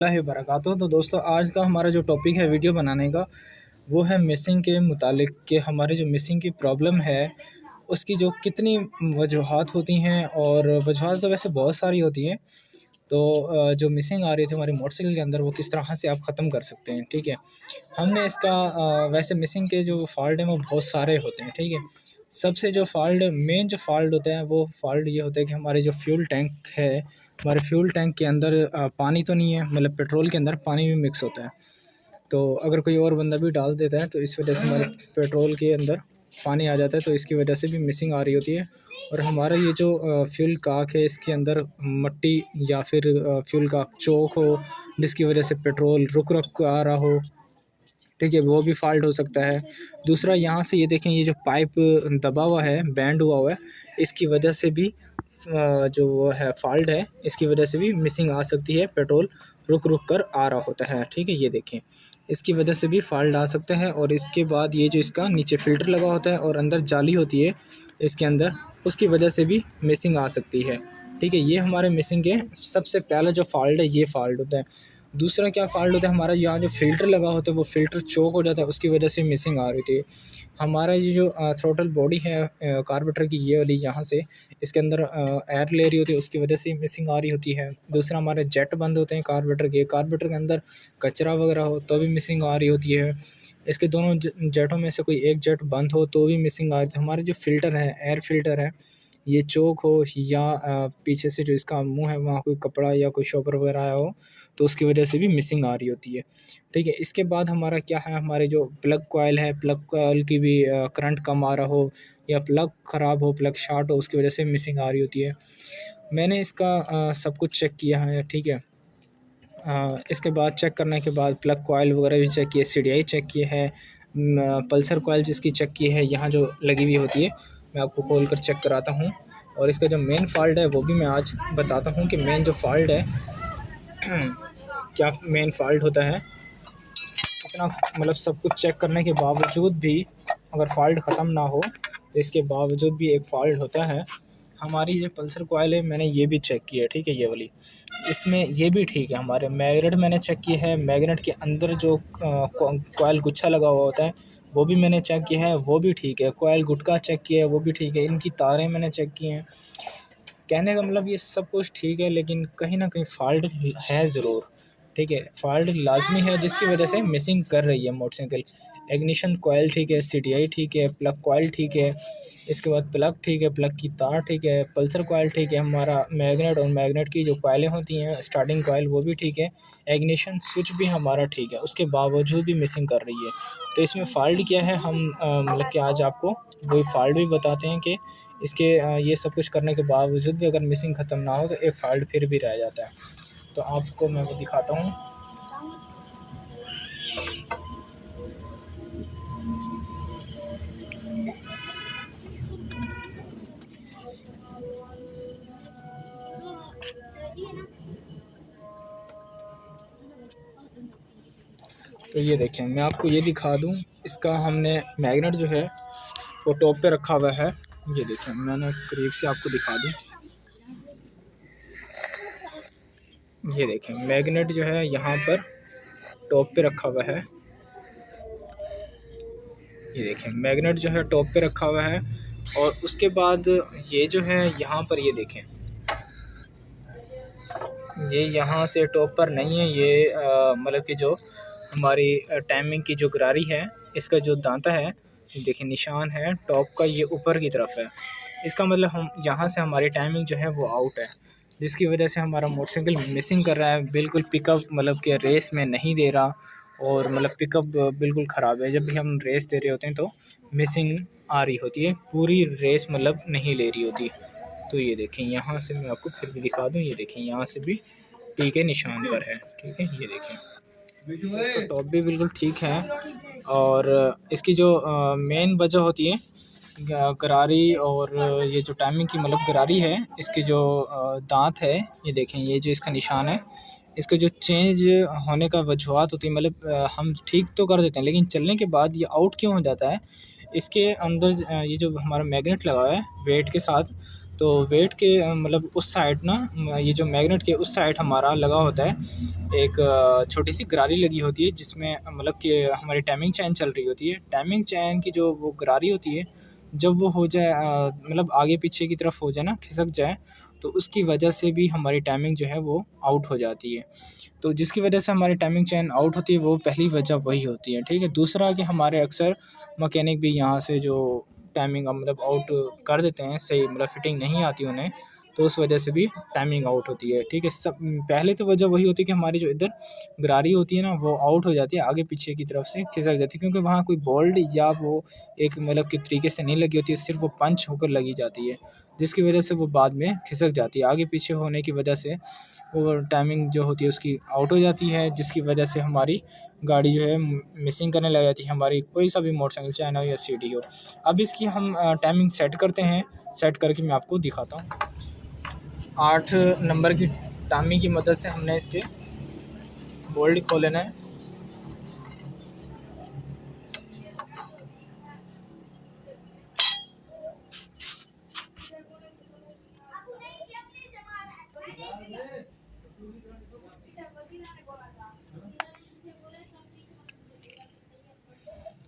वरकatuh। तो दोस्तों आज का हमारा जो टॉपिक है वीडियो बनाने का वो है मिसिंग के मुतालिक कि हमारे जो मिसिंग की प्रॉब्लम है उसकी जो कितनी वजूहात होती हैं। और वजूहात तो वैसे बहुत सारी होती हैं। तो जो मिसिंग आ रही थी हमारी मोटरसाइकिल के अंदर वो किस तरह से आप ख़त्म कर सकते हैं। ठीक है, हमने इसका वैसे मिसिंग के जो फॉल्ट हैं वो बहुत सारे होते हैं। ठीक है, सबसे जो फॉल्ट मेन जो फॉल्ट होता है वो फॉल्ट ये होता है कि हमारे जो फ्यूल टैंक है, हमारे फ्यूल टैंक के अंदर पानी तो नहीं है, मतलब पेट्रोल के अंदर पानी भी मिक्स होता है। तो अगर कोई और बंदा भी डाल देता है तो इस वजह से हमारे पेट्रोल के अंदर पानी आ जाता है, तो इसकी वजह से भी मिसिंग आ रही होती है। और हमारा ये जो फ्यूल काक है इसके अंदर मट्टी या फिर फ्यूल का चोक हो जिसकी वजह से पेट्रोल रुक रुक आ रहा हो, ठीक है, वो भी फॉल्ट हो सकता है। दूसरा यहाँ से ये देखें, ये जो पाइप दबा हुआ है, बैंड हुआ है, इसकी वजह से भी जो वो है फॉल्ट है, इसकी वजह से भी मिसिंग आ सकती है, पेट्रोल रुक रुक कर आ रहा होता है। ठीक है, ये देखें, इसकी वजह से भी फॉल्ट आ सकता है। और इसके बाद ये जो इसका नीचे फ़िल्टर लगा होता है और अंदर जाली होती है इसके अंदर, उसकी वजह से भी मिसिंग आ सकती है। ठीक है, ये हमारे मिसिंग के सबसे पहला जो फॉल्ट है ये फॉल्ट होता है। दूसरा क्या फ़ॉल्ट होता है, हमारा यहाँ जो फ़िल्टर लगा होता है वो फ़िल्टर चोक हो जाता है, उसकी वजह से मिसिंग आ रही थी। हमारा ये जो थ्रोटल बॉडी है कार्बोरेटर की, ये वाली यहाँ से इसके अंदर एयर ले रही होती है, उसकी वजह से मिसिंग आ रही होती है। दूसरा हमारे जेट बंद होते हैं कार्बोरेटर के अंदर कचरा वगैरह हो तो भी मिसिंग आ रही होती है। इसके दोनों जेटों में से कोई एक जेट बंद हो तो भी मिसिंग आ रही है। हमारे जो फ़िल्टर है, एयर फ़िल्टर है, ये चोक हो या पीछे से जो इसका मुंह है वहाँ कोई कपड़ा या कोई शॉपर वगैरह आया हो तो उसकी वजह से भी मिसिंग आ रही होती है। ठीक है, इसके बाद हमारा क्या है, हमारे जो प्लग कॉइल है, प्लग कॉइल की भी करंट कम आ रहा हो या प्लग ख़राब हो, प्लग शॉर्ट हो, उसकी वजह से मिसिंग आ रही होती है। मैंने इसका सब कुछ चेक किया है। ठीक है, इसके बाद चेक करने के बाद प्लग कॉइल वगैरह भी चेक किए, सीडीआई चेक किए है, पल्सर कॉइल जिसकी चेक की है, यहाँ जो लगी हुई होती है मैं आपको खोल कर चेक कराता हूँ। और इसका जो मेन फॉल्ट है वो भी मैं आज बताता हूँ कि मेन जो फॉल्ट है क्या मेन फॉल्ट होता है। इतना मतलब सब कुछ चेक करने के बावजूद भी अगर फॉल्ट ख़त्म ना हो तो इसके बावजूद भी एक फ़ॉल्ट होता है। हमारी जो पल्सर कॉइल है मैंने ये भी चेक की है। ठीक है, ये वाली, इसमें ये भी ठीक है। हमारे मैग्नेट मैंने चेक की है, मैग्नेट के अंदर जो कॉइल गुच्छा लगा हुआ होता है वो भी मैंने चेक किया है, वो भी ठीक है। कॉइल गुटका चेक किया है, वो भी ठीक है। इनकी तारें मैंने चेक की हैं। कहने का मतलब ये सब कुछ ठीक है, लेकिन कहीं ना कहीं फ़ॉल्ट है ज़रूर। ठीक है, फ़ॉल्ट लाजमी है जिसकी वजह से मिसिंग कर रही है मोटरसाइकिल। इग्निशन कॉइल ठीक है, सीटीआई ठीक है, प्लग कॉइल ठीक है, इसके बाद प्लग ठीक है, प्लग की तार ठीक है, पल्सर कॉइल ठीक है, हमारा मैग्नेट और मैग्नेट की जो कॉइलें होती हैं स्टार्टिंग कॉइल वो भी ठीक है, इग्निशन स्विच भी हमारा ठीक है, उसके बावजूद भी मिसिंग कर रही है। तो इसमें फ़ॉल्ट क्या है, हम मतलब कि आज आपको वही फ़ॉल्ट भी बताते हैं कि इसके ये सब कुछ करने के बावजूद भी अगर मिसिंग ख़त्म ना हो तो एक फ़ॉल्ट फिर भी रह जाता है। तो आपको मैं वो दिखाता हूँ। तो ये देखें, मैं आपको ये दिखा दूँ, इसका हमने मैग्नेट जो है वो टॉप पे रखा हुआ है। ये देखें, मैंने करीब से आपको दिखा दूँ। ये देखें, मैग्नेट जो है यहाँ पर टॉप पे रखा हुआ है। ये देखें, मैग्नेट जो है टॉप पे रखा हुआ है। और उसके बाद ये जो है यहाँ पर, ये देखें, ये यहाँ से टॉप पर नहीं है। ये मतलब कि जो हमारी टाइमिंग की जो गरारी है, इसका जो दांता है, देखिए निशान है टॉप का, ये ऊपर की तरफ है। इसका मतलब हम यहाँ से हमारी टाइमिंग जो है वो आउट है, जिसकी वजह से हमारा मोटरसाइकिल मिसिंग कर रहा है। बिल्कुल पिकअप मतलब कि रेस में नहीं दे रहा, और मतलब पिकअप बिल्कुल ख़राब है। जब भी हम रेस दे रहे होते हैं तो मिसिंग आ रही होती है, पूरी रेस मतलब नहीं ले रही होती। तो ये देखें, यहाँ से मैं आपको फिर भी दिखा दूँ। ये देखें, यहाँ से भी ठीक है, निशान पर है। ठीक है, ये देखें, इसका टॉप भी बिल्कुल ठीक है। और इसकी जो मेन वजह होती है गरारी, और ये जो टाइमिंग की मतलब गरारी है, इसके जो दांत है, ये देखें, ये जो इसका निशान है, इसका जो चेंज होने का वजूहत होती है, मतलब हम ठीक तो कर देते हैं लेकिन चलने के बाद ये आउट क्यों हो जाता है। इसके अंदर ये जो हमारा मैग्नेट लगा हुआ है वेट के साथ, तो वेट के मतलब उस साइड ना, ये जो मैग्नेट के उस साइड हमारा लगा होता है एक छोटी सी गरारी लगी होती है, जिसमें मतलब कि हमारी टाइमिंग चैन चल रही होती है। टाइमिंग चैन की जो वो गरारी होती है, जब वो हो जाए मतलब आगे पीछे की तरफ हो जाए ना, खिसक जाए, तो उसकी वजह से भी हमारी टाइमिंग जो है वो आउट हो जाती है। तो जिसकी वजह से हमारी टाइमिंग चैन आउट होती है, वो पहली वजह वही होती है। ठीक है, दूसरा कि हमारे अक्सर मकैनिक भी यहाँ से जो टाइमिंग मतलब आउट कर देते हैं, सही मतलब फिटिंग नहीं आती उन्हें, तो उस वजह से भी टाइमिंग आउट होती है। ठीक है, सब पहले तो वजह वही होती है कि हमारी जो इधर गरारी होती है ना, वो आउट हो जाती है, आगे पीछे की तरफ से खिसक जाती है, क्योंकि वहाँ कोई बोल्ट या वो एक मतलब के तरीके से नहीं लगी होती है, सिर्फ वो पंच होकर लगी जाती है, जिसकी वजह से वो बाद में खिसक जाती है। आगे पीछे होने की वजह से वो टाइमिंग जो होती है उसकी आउट हो जाती है, जिसकी वजह से हमारी गाड़ी जो है मिसिंग करने लग जाती है, हमारी कोई सा भी मोटरसाइकिल चाहे ना हो या सीडी हो। अब इसकी हम टाइमिंग सेट करते हैं, सेट करके मैं आपको दिखाता हूँ। 8 नंबर की टामी की मदद से हमने इसके बोल्ट खोल लेना है।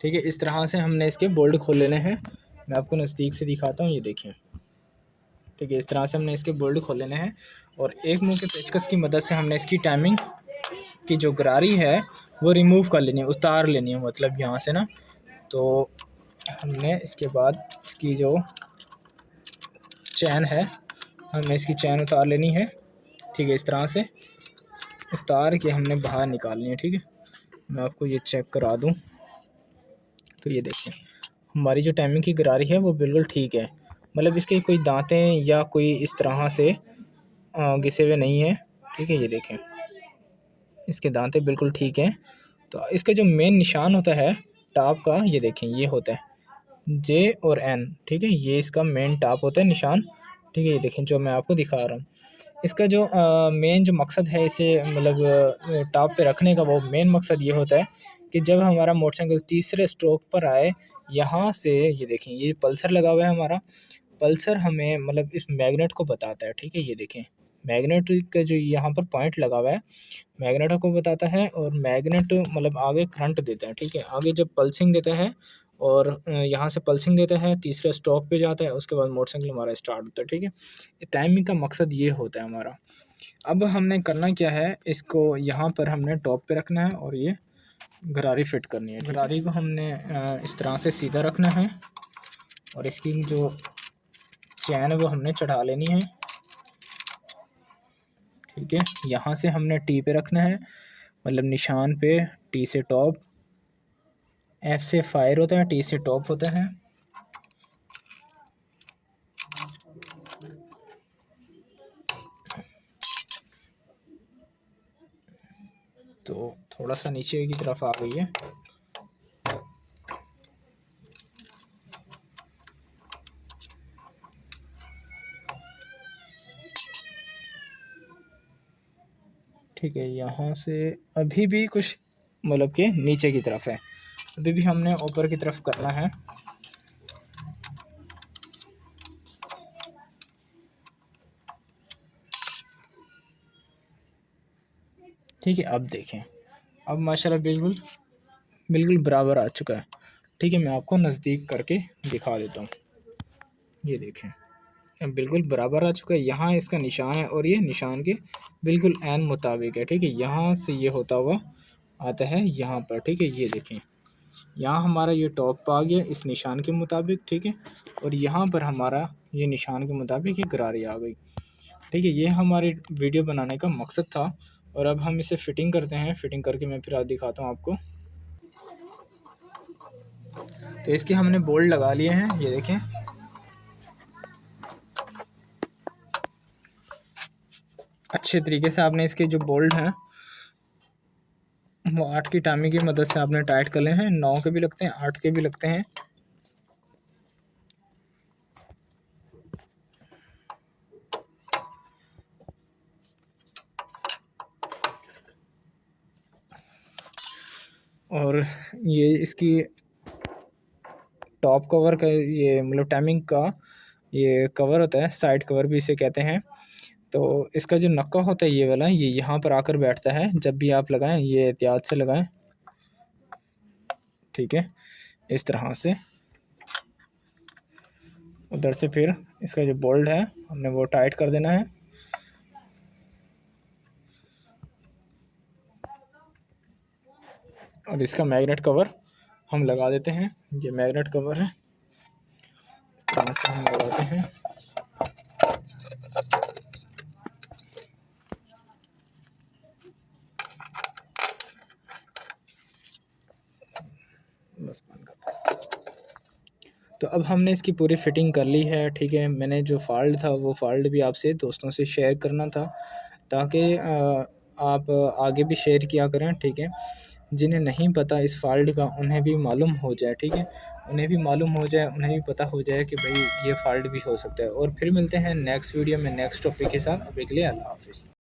ठीक है, इस तरह से हमने इसके बोल्ट खोल लेने हैं। मैं आपको नज़दीक से दिखाता हूँ, ये देखिए। ठीक है, इस तरह से हमने इसके बोल्ट खोल लेने हैं, और एक मुंह के पेचकस की मदद से हमने इसकी टाइमिंग की जो गरारी है वो रिमूव कर लेनी है, उतार लेनी है, मतलब यहाँ से ना। तो हमने इसके बाद इसकी जो चैन है, हमने इसकी चैन उतार लेनी है। ठीक है, इस तरह से उतार के हमने बाहर निकालनी है। ठीक है, मैं आपको ये चेक करा दूँ, तो ये देखें, हमारी जो टाइमिंग की गरारी है वो बिल्कुल ठीक है, मतलब इसके कोई दांतें या कोई इस तरह से घिसे हुए नहीं है। ठीक है, ये देखें, इसके दांतें बिल्कुल ठीक हैं। तो इसका जो मेन निशान होता है टॉप का, ये देखें, ये होता है जे और एन। ठीक है, ये इसका मेन टॉप होता है निशान। ठीक है, ये देखें जो मैं आपको दिखा रहा हूँ। इसका जो मेन जो मकसद है इसे मतलब टॉप पे रखने का, वो मेन मकसद ये होता है कि जब हमारा मोटरसाइकिल तीसरे स्ट्रोक पर आए, यहाँ से ये देखें, ये पल्सर लगा हुआ है हमारा। पल्सर हमें मतलब इस मैग्नेट को बताता है। ठीक है, ये देखें, मैग्नेट का जो यहाँ पर पॉइंट लगा हुआ है, मैग्नेट को बताता है, और मैग्नेट मतलब आगे करंट देता है। ठीक है, आगे जब पल्सिंग देता है और यहाँ से पल्सिंग देता है, तीसरे स्टॉक पे जाता है, उसके बाद मोटरसाइकिल हमारा स्टार्ट होता है। ठीक है, टाइमिंग का मकसद ये होता है हमारा। अब हमने करना क्या है, इसको यहाँ पर हमने टॉप पे रखना है, और ये गरारी फिट करनी है। गरारी को हमने इस तरह से सीधा रखना है, और इसकी जो चैन है वो हमने चढ़ा लेनी है। ठीक है, यहाँ से हमने टी पे रखना है, मतलब निशान पे, टी से टॉप, एफ से फायर होता है, टी से टॉप होता है। तो थोड़ा सा नीचे की तरफ आ गई है। ठीक है, यहाँ से अभी भी कुछ मतलब के नीचे की तरफ है, अभी भी हमने ऊपर की तरफ करना है। ठीक है, अब देखें, अब माशाल्लाह बिल्कुल बिल्कुल बराबर आ चुका है। ठीक है, मैं आपको नज़दीक करके दिखा देता हूँ, ये देखें, अब बिल्कुल बराबर आ चुका है। यहाँ इसका निशान है, और ये निशान के बिल्कुल ऐन मुताबिक है। ठीक है, यहाँ से ये होता हुआ आता है यहाँ पर। ठीक है, ये देखें, यहाँ हमारा ये टॉप पर आ गया इस निशान के मुताबिक। ठीक है, और यहाँ पर हमारा ये निशान के मुताबिक ये गरारी आ गई। ठीक है, ये हमारी वीडियो बनाने का मकसद था, और अब हम इसे फिटिंग करते हैं। फिटिंग करके मैं फिर दिखाता हूँ आपको। तो इसके हमने बोल्ट लगा लिए हैं, ये देखें। अच्छे तरीके से आपने इसके जो बोल्ट हैं वो 8 की टामी की मदद से आपने टाइट कर ले हैं। 9 के भी लगते हैं, 8 के भी लगते हैं। और ये इसकी टॉप कवर का, ये मतलब टाइमिंग का ये कवर होता है, साइड कवर भी इसे कहते हैं। तो इसका जो नक्का होता है ये वाला, ये यहाँ पर आकर बैठता है। जब भी आप लगाएं ये एहतियात से लगाएं, ठीक है, इस तरह से। उधर से फिर इसका जो बोल्ट है हमने वो टाइट कर देना है। और इसका मैग्नेट कवर हम लगा देते हैं। ये मैग्नेट कवर है, इस तरह से हम लगाते हैं। बस बंद करते हैं। तो अब हमने इसकी पूरी फिटिंग कर ली है, ठीक है। मैंने जो फ़ॉल्ट था वो फ़ॉल्ट भी आपसे दोस्तों से शेयर करना था, ताकि आप आगे भी शेयर किया करें, ठीक है। जिन्हें नहीं पता इस फ़ॉल्ट का उन्हें भी मालूम हो जाए, ठीक है। उन्हें भी मालूम हो जाए, उन्हें भी पता हो जाए कि भाई ये फ़ॉल्ट भी हो सकता है। और फिर मिलते हैं नेक्स्ट वीडियो में नेक्स्ट टॉपिक के साथ। अभी के लिए अल्लाह हाफ़िज़।